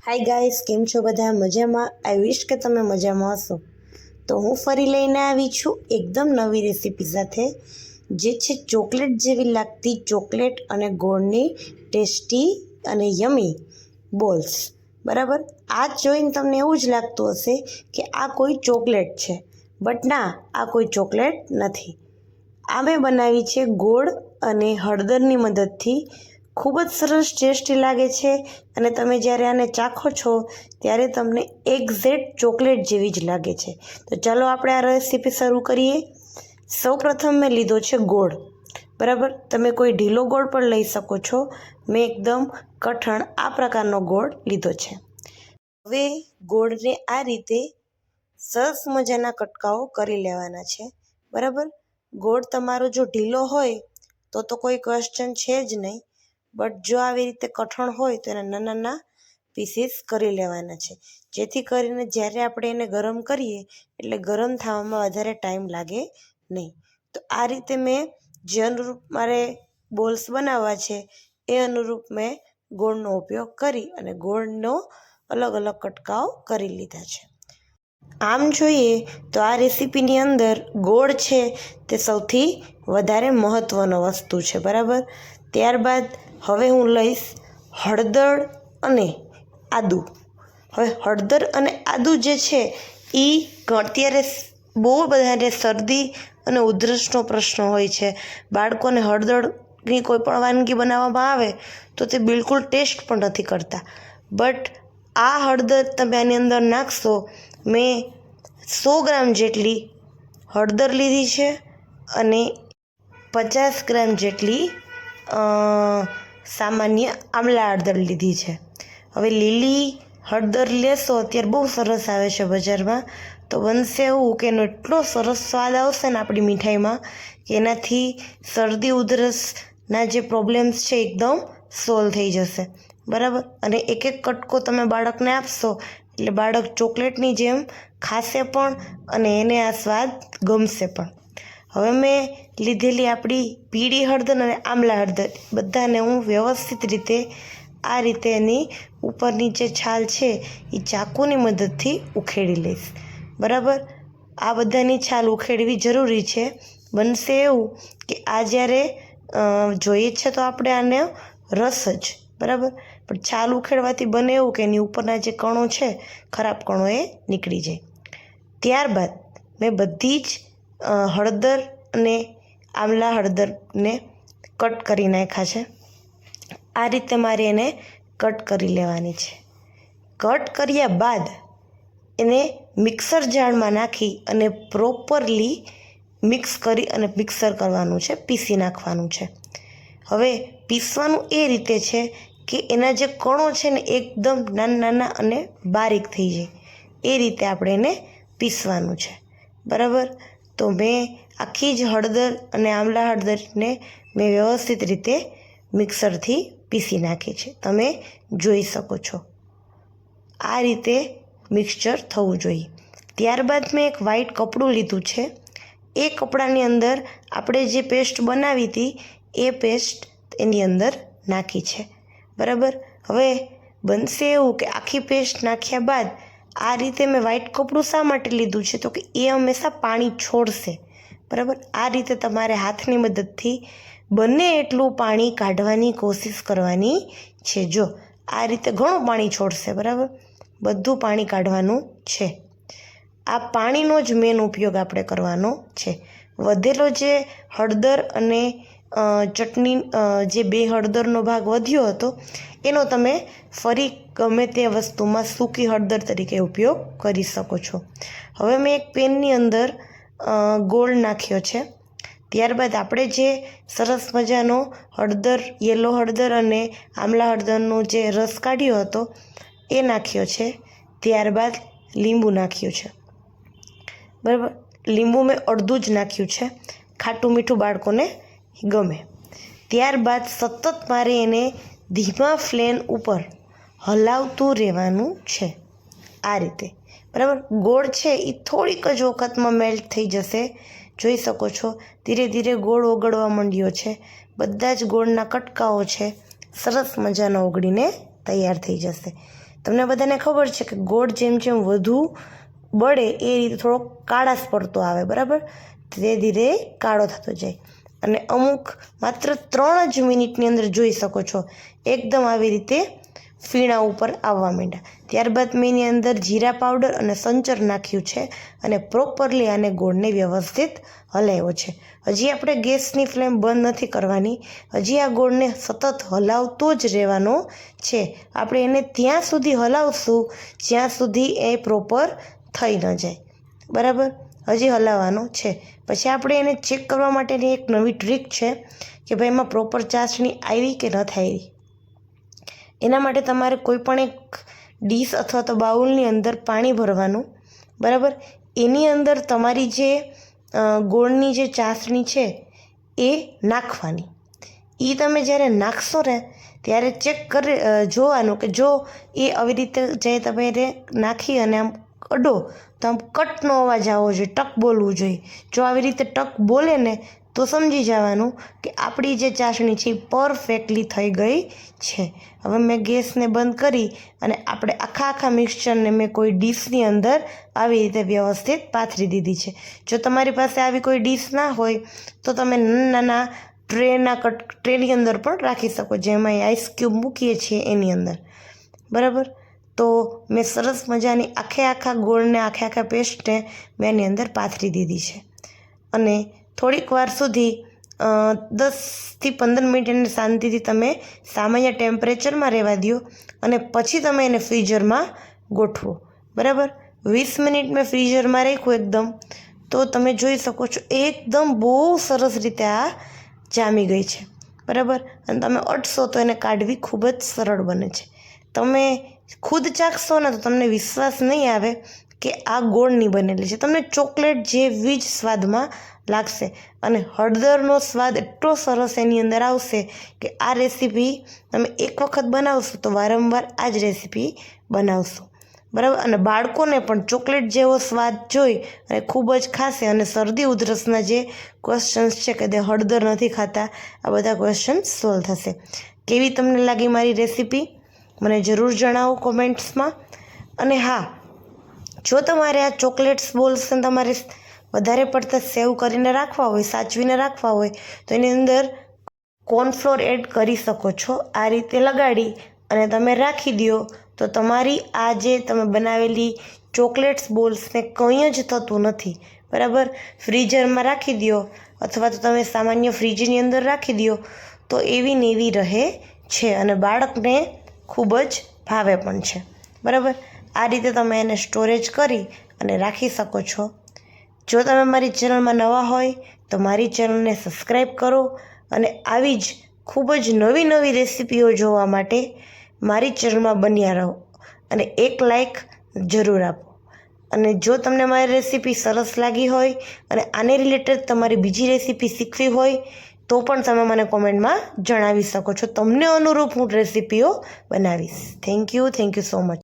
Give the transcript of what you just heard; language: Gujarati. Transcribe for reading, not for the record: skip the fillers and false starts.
હાય ગાઈસ, કેમ છો બધા? મજામાં? આઈ વિશ કે તમે મજામાં હશો. તો હું ફરી લઈને આવી છું એકદમ નવી રેસીપી સાથે, જે છે ચોકલેટ જેવી લાગતી ચોકલેટ અને ગોળની ટેસ્ટી અને યમી બોલ્સ. બરાબર, આ જોઈને તમને એવું જ લાગતું હશે કે આ કોઈ ચોકલેટ છે, બટ ના, આ કોઈ ચોકલેટ નથી. આ મેં બનાવી છે ગોળ અને હળદરની મદદથી. ખૂબ જ સરસ ટેસ્ટી લાગે છે અને તમે જ્યારે આને ચાખો છો ત્યારે તમને એક્ઝેક્ટ ચોકલેટ જેવી જ લાગે છે. તો ચાલો આપણે આ રેસીપી શરૂ કરીએ. સૌપ્રથમ મેં લીધો છે ગોળ. બરાબર, તમે કોઈ ઢીલો ગોળ પણ લઈ શકો છો. મેં એકદમ કઠણ આ પ્રકારનો ગોળ લીધો છે. હવે ગોળને આ રીતે સરસ મજાના કટકાઓ કરી લેવાના છે. બરાબર, ગોળ તમારો જો ઢીલો હોય તો કોઈ ક્વેશ્ચન છે જ નહીં, બટ જો આવી રીતે કઠણ હોય તો એના નાના નાના પીસીસ કરી લેવાના છે, જેથી કરીને જ્યારે આપણે એને ગરમ કરીએ એટલે ગરમ થવામાં વધારે ટાઈમ લાગે નહીં. તો આ રીતે મેં જે અનુરૂપ મારે બોલ્સ બનાવવા છે એ અનુરૂપ મેં ગોળનો ઉપયોગ કરી અને ગોળનો અલગ અલગ કટકાઓ કરી લીધા છે. આમ જોઈએ તો આ રેસીપીની અંદર ગોળ છે તે સૌથી વધારે મહત્ત્વનો વસ્તુ છે. બરાબર, ત્યારબાદ હવે હું લઈશ હળદર અને આદુ. હવે હળદર અને આદુ જે છે એ અત્યારે બહુ બધાને શરદી અને ઉધરસનો પ્રશ્ન હોય છે. બાળકોને હળદરની કોઈ પણ વાનગી બનાવવામાં આવે તો તે બિલકુલ ટેસ્ટ પણ નથી કરતા. બટ આ હળદર તમે આની અંદર નાખશો. મેં 100 ગ્રામ જેટલી હળદર લીધી છે અને 50 ગ્રામ જેટલી સામાન્ય આમલા હળદર લીધી છે. હવે લીલી હળદર લેશો, અત્યારે બહુ સરસ આવે છે બજારમાં, તો બનશે એવું કે એનો એટલો સરસ સ્વાદ આવશે ને આપણી મીઠાઈમાં કે એનાથી શરદી ઉધરસના જે પ્રોબ્લેમ્સ છે એકદમ સોલ્વ થઈ જશે. બરાબર, અને એક એક કટકો તમે બાળકને આપશો એટલે બાળક ચોકલેટની જેમ ખાશે પણ અને એને આ સ્વાદ ગમશે પણ. હવે મેં લીધેલી આપણી પીળી હળદર અને આમલા હળદર બધાને હું વ્યવસ્થિત રીતે આ રીતે એની ઉપરની જે છાલ છે એ ચાકુની મદદથી ઉખેડી લઈશ. બરાબર, આ બધાની છાલ ઉખેડવી જરૂરી છે. બનશે એવું કે આ જ્યારે જોઈએ છે તો આપણે આને રસ જ. બરાબર, પણ છાલ ઉખેડવાથી બને એવું કે એની ઉપરના જે કણો છે, ખરાબ કણો, એ નીકળી જાય. ત્યારબાદ મેં બધી જ હળદર અને આમલા હળદરને કટ કરી નાખ્યા છે. આ રીતે મારે એને કટ કરી લેવાની છે. કટ કર્યા બાદ એને મિક્સર જારમાં નાખી અને પ્રોપરલી મિક્સ કરી અને મિક્સર કરવાનું છે, પીસી નાખવાનું છે. હવે પીસવાનું એ રીતે છે કે એના જે કણો છે ને એકદમ નાના નાના અને બારીક થઈ જાય એ રીતે આપણે એને પીસવાનું છે. બરાબર, તો મેં આખી જ હળદર અને આમલા હળદરને મેં વ્યવસ્થિત રીતે મિક્સરથી પીસી નાખી છે. તમે જોઈ શકો છો આ રીતે મિક્સચર થવું જોઈએ. ત્યારબાદ મેં એક વ્હાઈટ કપડું લીધું છે. એ કપડાની અંદર આપણે જે પેસ્ટ બનાવી હતી એ પેસ્ટ એની અંદર નાખી છે. બરાબર, હવે બનશે એવું કે આખી પેસ્ટ નાખ્યા બાદ આ રીતે મેં વ્હાઈટ કપડું શા માટે લીધું છે તો કે એ હંમેશા પાણી છોડશે. બરાબર, આ રીતે તમારે હાથની મદદથી બને એટલું પાણી કાઢવાની કોશિશ કરવાની છે. જો આ રીતે ઘણું પાણી છોડશે. બરાબર, બધું પાણી કાઢવાનું છે. આ પાણીનો જ મેન ઉપયોગ આપણે કરવાનો છે. વધેલો જે હળદર અને ચટણી જે બે હળદરનો ભાગ વધ્યો હતો એનો તમે ફરી ગમે તે વસ્તુમાં સૂકી હળદર તરીકે ઉપયોગ કરી શકો છો. હવે મેં એક પેનની અંદર ગોળ નાખ્યો છે. ત્યારબાદ આપણે જે સરસ મજાનો હળદર, યલો હળદર અને આમલા હળદરનો જે રસ કાઢ્યો હતો એ નાખ્યો છે. ત્યારબાદ લીંબુ નાખ્યું છે. બરાબર, લીંબુ મેં અડધું જ નાખ્યું છે, ખાટું મીઠું બાળકોને ગમે. ત્યારબાદ સતત મારે એને ધીમા ફ્લેમ ઉપર હલાવતું રહેવાનું છે આ રીતે. બરાબર, ગોળ છે એ થોડીક જ વખતમાં મેલ્ટ થઈ જશે. જોઈ શકો છો ધીરે ધીરે ગોળ ઓગળવા માંડ્યો છે. બધા જ ગોળના કટકાઓ છે સરસ મજાના ઓગળીને તૈયાર થઈ જશે. તમને બધાને ખબર છે કે ગોળ જેમ જેમ વધુ બળે એ રીતે થોડો કાળાશ પડતો આવે, બરાબર. ધીરે ધીરે કાળો થતો જાય અને અમુક માત્ર 3 જ મિનિટની અંદર જોઈ શકો છો એકદમ આવી રીતે ફીણા ઉપર આવવા માંડ્યા. ત્યારબાદ મેં એની અંદર જીરા પાવડર અને સંચર નાખ્યું છે અને પ્રોપરલી આને ગોળને વ્યવસ્થિત હલાવ્યો છે. હજી આપણે ગેસની ફ્લેમ બંધ નથી કરવાની, હજી આ ગોળને સતત હલાવતો જ રહેવાનો છે. આપણે એને ત્યાં સુધી હલાવશું જ્યાં સુધી એ પ્રોપર થઈ ન જાય, બરાબર. હજી હલાવવાનો છે. પછી આપણે એને ચેક કરવા માટેની એક નવી ટ્રીક છે કે ભાઈ એમાં પ્રોપર ચાસણી આવી કે નથી આવી. એના માટે તમારે કોઈ પણ એક ડીશ અથવા તો બાઉલની અંદર પાણી ભરવાનું, બરાબર. એની અંદર તમારી જે ગોળની જે ચાસણી છે એ નાખવાની. એ તમે જ્યારે નાખશો ને ત્યારે ચેક કરી જોવાનું કે જો એ આવી રીતે જે તમે નાખી અને આમ અડો તો આમ કટનો અવાજ આવવો જોઈએ, ટક બોલવું જોઈએ. જો આવી રીતે ટક બોલે ને તો સમજી જવાનું કે આપણી જે ચાસણી છે એ પરફેક્ટલી થઈ ગઈ છે. હવે મેં ગેસને બંધ કરી અને આપણે આખા મિક્સચરને મેં કોઈ ડીશની અંદર આવી રીતે વ્યવસ્થિત પાથરી દીધી છે. જો તમારી પાસે આવી કોઈ ડીશ ના હોય તો તમે નાના ટ્રેની અંદર પણ રાખી શકો, જેમાં આઈસ ક્યુબ મૂકીએ છીએ એની અંદર, બરાબર. તો મેં સરસ મજાની આખા ગોળને આખા પેસ્ટને મેં એની અંદર પાથરી દીધી છે અને થોડીક વાર સુધી 10થી 15 મિનિટ એને શાંતિથી તમે સામાન્ય ટેમ્પરેચરમાં રહેવા દો અને પછી તમે એને ફ્રીઝરમાં ગોઠવો, બરાબર. 20 મિનિટ મેં ફ્રીઝરમાં રાખ્યું એકદમ, તો તમે જોઈ શકો છો એકદમ બહુ સરસ રીતે આ જામી ગઈ છે, બરાબર. અને તમે અડશો તો એને કાઢવી ખૂબ જ સરળ બને છે. તમે ખુદ ચાખશો ને તો તમને વિશ્વાસ નહીં આવે કે આ ગોળની બનેલી છે. તમને ચોકલેટ જેવી જ સ્વાદમાં લાગશે અને હળદરનો સ્વાદ એટલો સરસ એની અંદર આવશે કે આ રેસીપી તમે એક વખત બનાવશો તો વારંવાર આ જ રેસીપી બનાવશો, બરાબર. અને બાળકોને પણ ચોકલેટ જેવો સ્વાદ જોઈ અને ખૂબ જ ખાશે અને શરદી ઉધરસના જે ક્વેશ્ચન્સ છે કે તે હળદર નથી ખાતા, આ બધા ક્વેશ્ચન સોલ્વ થશે. કેવી તમને લાગી મારી રેસીપી મને જરૂર જણાવો કોમેન્ટ્સમાં. અને હા, જો તમારે આ ચોકલેટ્સ બોલ્સને તમારે વધારે પડતા સેવ કરીને રાખવા હોય, સાચવીને રાખવા હોય તો એની અંદર કોર્નફ્લોર એડ કરી શકો છો. આ રીતે લગાડી અને તમે રાખી દો તો તમારી આ જે તમે બનાવેલી ચોકલેટ્સ બોલ્સને કંઈ જ થતું નથી, બરાબર. ફ્રીઝરમાં રાખી દો અથવા તો તમે સામાન્ય ફ્રીજની અંદર રાખી દો તો એવી ને એવી રહે છે અને બાળકને ખૂબ જ ભાવે પણ છે, બરાબર. આ રીતે તમે એને સ્ટોરેજ કરી અને રાખી શકો છો. જો તમે મારી ચેનલમાં નવા હોય તો મારી ચેનલને સબસ્ક્રાઈબ કરો અને આવી જ ખૂબ જ નવી રેસીપીઓ જોવા માટે મારી ચેનલમાં બન્યા રહો અને એક લાઈક જરૂર આપો. અને જો તમને મારી રેસીપી સરસ લાગી હોય અને આને રિલેટેડ તમારી બીજી રેસીપી શીખવી હોય તો પણ તમે મને કોમેન્ટમાં જણાવી શકો છો. તમને અનુરૂપ હું રેસીપીઓ બનાવીશ. Thank you so much.